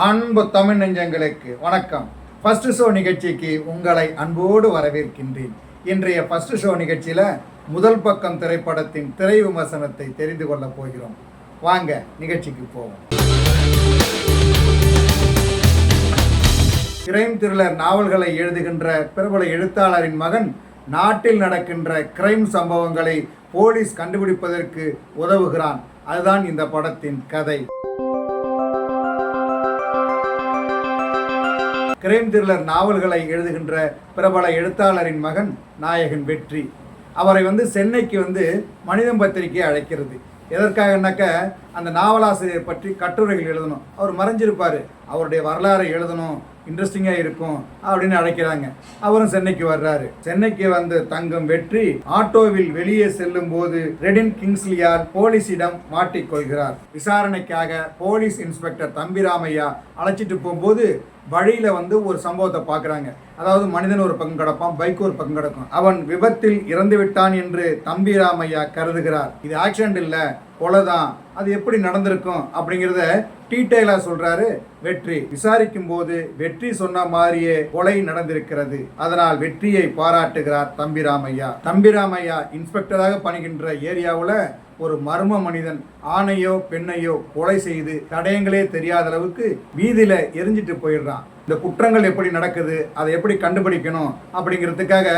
அன்பு தமிழ் நெஞ்சங்களுக்கு வணக்கம். ஃபர்ஸ்ட் ஷோ நிகழ்ச்சிக்கு உங்களை அன்போடு வரவேற்கின்றேன். இன்றைய ஃபர்ஸ்ட் ஷோ நிகழ்ச்சியில் முதல் பக்கம் திரைப்படத்தின் திரை விமர்சனத்தை தெரிந்து கொள்ளப் போகிறோம். வாங்க நிகழ்ச்சிக்கு போவோம். கிரைம் த்ரில்லர் நாவல்களை எழுதுகின்ற பிரபல எழுத்தாளரின் மகன் நாட்டில் நடக்கின்ற கிரைம் சம்பவங்களை போலீஸ் கண்டுபிடிப்பதற்கு உதவுகிறான். அதுதான் இந்த படத்தின் கதை. கிரைம் த்ரில்லர் நாவல்களை எழுதுகின்ற பிரபல எழுத்தாளரின் மகன் நாயகன் வெற்றி. அவரை சென்னைக்கு மனிதம் பத்திரிகை அழைக்கிறது. எதற்காகனாக்க அந்த நாவலாசிரியர் பற்றி கட்டுரைகள் எழுதணும். அவர் மறைஞ்சிருப்பார், அவருடைய வரலாறை எழுதணும், இன்ட்ரெஸ்டிங்காக இருக்கும் அப்படின்னு அழைக்கிறாங்க. அவரும் சென்னைக்கு வர்றாரு. சென்னைக்கு தங்கும் வெற்றி ஆட்டோவில் வெளியே செல்லும் போது ரெடின் கிங்ஸ்லியால் போலீஸிடம் மாட்டிக்கொள்கிறார். விசாரணைக்காக போலீஸ் இன்ஸ்பெக்டர் தம்பிராமையா அழைச்சிட்டு போகும்போது வழியில ஒரு சம்பவத்தை பார்க்குறாங்க. அதாவது மனிதன் ஒரு பக்கம் கிடப்பான், பைக் ஒரு பக்கம் கிடக்கும். அவன் விபத்தில் இறந்து விட்டான் என்று தம்பிராமையா கருதுகிறார். இது ஆக்சிடென்ட் இல்லை, கொலைதான். அது எப்படி நடந்திருக்கும் அப்படிங்கிறத டீட்டெயிலாக சொல்றாரு வெற்றி. விசாரிக்கும் போது வெற்றி சொன்ன மாதிரியே கொலை நடந்திருக்கிறது. அதனால் வெற்றியை பாராட்டுகிறார் தம்பிராமையா. தம்பிராமையா இன்ஸ்பெக்டராக பணிகின்ற ஏரியாவில் ஒரு மர்ம மனிதன் ஆணையோ பெண்ணையோ கொலை செய்து தடயங்களே தெரியாத அளவுக்கு வீதியில எரிஞ்சிட்டு போயிடுறான். இந்த குற்றங்கள் எப்படி நடக்குது, அதை எப்படி கண்டுபிடிக்கணும் அப்படிங்கிறதுக்காக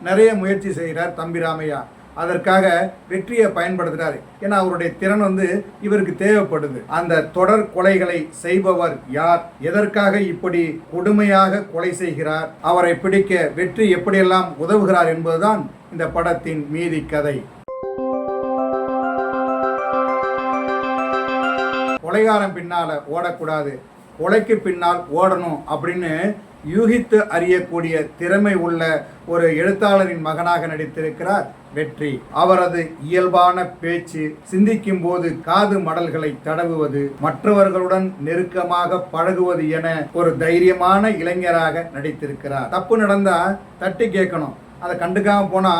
நிறைய முயற்சி செய்கிறார் தம்பிராமையா. அதற்காக வெற்றியை பயன்படுத்துறாரு. ஏன்னா அவருடைய திறன் இவருக்கு தேவைப்படுது. அந்த தொடர் கொலைகளை செய்பவர் யார், எதற்காக இப்படி கொடுமையாக கொலை செய்கிறார், அவரை பிடிக்க வெற்றி எப்படியெல்லாம் உதவுகிறார் என்பதுதான் இந்த படத்தின் மீதி கதை. கொலைகாரன் பின்னால ஓடக்கூடாது, கொலைக்கு பின்னால் ஓடணும் அப்படின்னு யூகித்து அறியக்கூடிய திறமை உள்ள ஒரு எழுத்தாளரின் மகனாக நடித்திருக்கிறார் வெற்றி. அவரது இயல்பான பேச்சு, சிந்திக்கும் போது காது மடல்களை தடவுவது, மற்றவர்களுடன் நெருக்கமாக பழகுவது என ஒரு தைரியமான இளைஞராக நடித்திருக்கிறார். தப்பு நடந்தா தட்டி கேட்கணும், அதை கண்டுக்காம போனா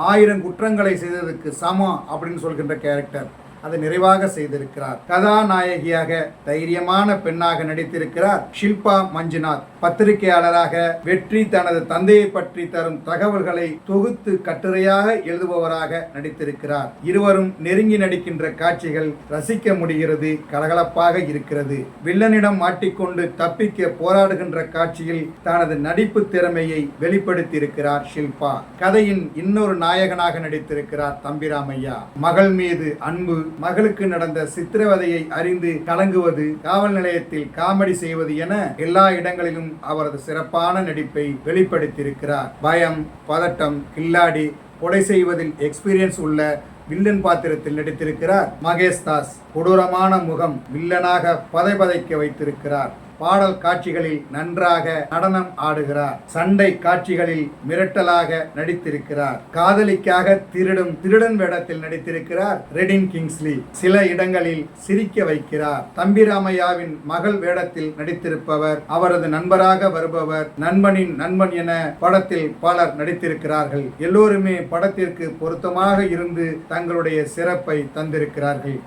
1000 குற்றங்களை செய்ததுக்கு சமம் அப்படின்னு சொல்கின்ற கேரக்டர். அதை நிறைவாக செய்திருக்கிறார். கதாநாயகியாக தைரியமான பெண்ணாக நடித்திருக்கிறார் ஷில்பா மஞ்சுநாத். பத்திரிகையாளராக வெற்றி தனது தந்தையை பற்றி தரும் தகவல்களை தொகுத்து கட்டுரையாக எழுதுபவராக நடித்திருக்கிறார். இருவரும் நெருங்கி நடிக்கின்ற காட்சிகள் ரசிக்க முடிகிறது, கலகலப்பாக இருக்கிறது. வில்லனிடம் மாட்டிக்கொண்டு தப்பிக்க போராடுகின்ற காட்சியில் தனது நடிப்பு திறமையை வெளிப்படுத்தி இருக்கிறார் ஷில்பா. கதையின் இன்னொரு நாயகனாக நடித்திருக்கிறார் தம்பிராமையா. மகள் மீது அன்பு, மகளுக்கு நடந்த சித்திரவதையை அறிந்து கலங்குவது, காவல் நிலையத்தில் காமெடி செய்வது என எல்லா இடங்களிலும் அவரது சிறப்பான நடிப்பை வெளிப்படுத்தியிருக்கிறார். பயம், பதட்டம், கில்லாடி, கொலை செய்வதில் எக்ஸ்பீரியன்ஸ் உள்ள வில்லன் பாத்திரத்தில் நடித்திருக்கிறார் மகேஷ் தாஸ். கொடூரமான முகம், வில்லனாக பதைபதைக்க வைத்திருக்கிறார். பாடல் காட்சிகளில் நன்றாக நடனம் ஆடுகிறார். சண்டை காட்சிகளில் மிரட்டலாக நடித்திருக்கிறார். காதலிக்காக திருடன் வேடத்தில் நடித்திருக்கிறார் ரெடின் கிங்ஸ்லி. சில இடங்களில் சிரிக்க வைக்கிறார். தம்பிராமையாவின் மகள் வேடத்தில் நடித்திருப்பவர் அவரது நண்பராக வருபவர். நண்பனின் நண்பன் என படத்தில் பலர் நடித்திருக்கிறார்கள். எல்லோருமே படத்திற்கு பொருத்தமாக இருந்து தங்களுடைய சிறப்பை தந்திருக்கிறார்கள்.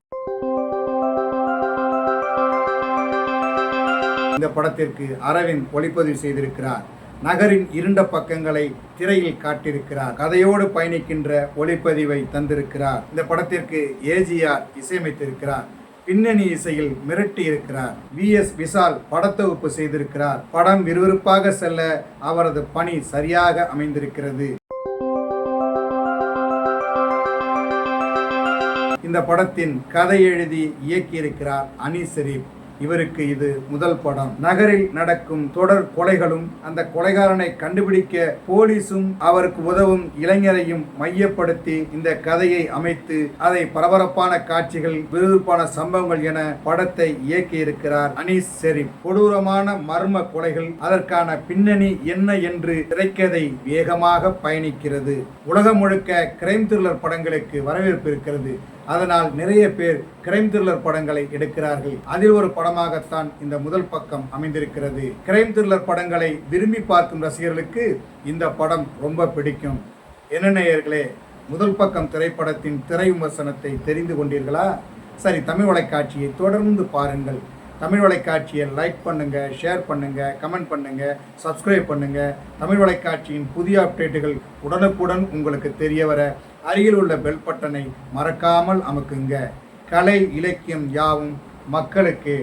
இந்த படத்திற்கு அரவிந்த் ஒளிப்பதிவு செய்திருக்கிறார். நகரின் இருண்ட பக்கங்களை திரையில் காட்டியிருக்கிறார். கதையோடு பயணிக்கின்ற ஒளிப்பதிவை தந்திருக்கிறார். இந்த படத்திற்கு ஏஜிஆர் இசையமைத்திருக்கிறார். பின்னணி இசையில் மிரட்டி இருக்கிறார். VS விஷால் படத்தொகுப்பு செய்திருக்கிறார். படம் விறுவிறுப்பாக செல்ல அவரது பணி சரியாக அமைந்திருக்கிறது. இந்த படத்தின் கதை எழுதி இயக்கியிருக்கிறார் அனீஸ் ஷெரீப். இவருக்கு இது முதல் படம். நகரில் நடக்கும் தொடர் கொலைகளும் அந்த கொலைகாரனை கண்டுபிடிக்க போலீஸும் அவருக்கு உதவும் இளைஞரையும் மையப்படுத்தி இந்த கதையை அமைத்து அதை பரபரப்பான காட்சிகள், விறுவிறுப்பான சம்பவங்கள் என படத்தை இயக்கி இருக்கிறார் அனீஸ் ஷெரீப். கொடூரமான மர்ம கொலைகள், அதற்கான பின்னணி என்ன என்று திரைக்கதை வேகமாக பயணிக்கிறது. உலகம் முழுக்க கிரைம் த்ரில்லர் படங்களுக்கு வரவேற்பு இருக்கிறது. அதனால் நிறைய பேர் கிரைம் த்ரில்லர் படங்களை எடுக்கிறார்கள். அதில் ஒரு படமாகத்தான் இந்த முதல் பக்கம் அமைந்திருக்கிறது. கிரைம் த்ரில்லர் படங்களை விரும்பி பார்க்கும் ரசிகர்களுக்கு இந்த படம் ரொம்ப பிடிக்கும். என்ன நேயர்களே, முதல் பக்கம் திரைப்படத்தின் திரை விமர்சனத்தை தெரிந்து கொண்டீர்களா? சரி, தமிழ் தொலைக்காட்சியை தொடர்ந்து பாருங்கள். தமிழ் வலைக்காட்சியை லைக் பண்ணுங்கள், ஷேர் பண்ணுங்கள், கமெண்ட் பண்ணுங்கள், சப்ஸ்கிரைப் பண்ணுங்கள். தமிழ் வலைக்காட்சியின் புதிய அப்டேட்டுகள் உடனுக்குடன் உங்களுக்கு தெரிய வர அருகில் உள்ள பெல் பட்டனை மறக்காமல் அமுக்குங்க. கலை இலக்கியம் யாவும் மக்களுக்கு.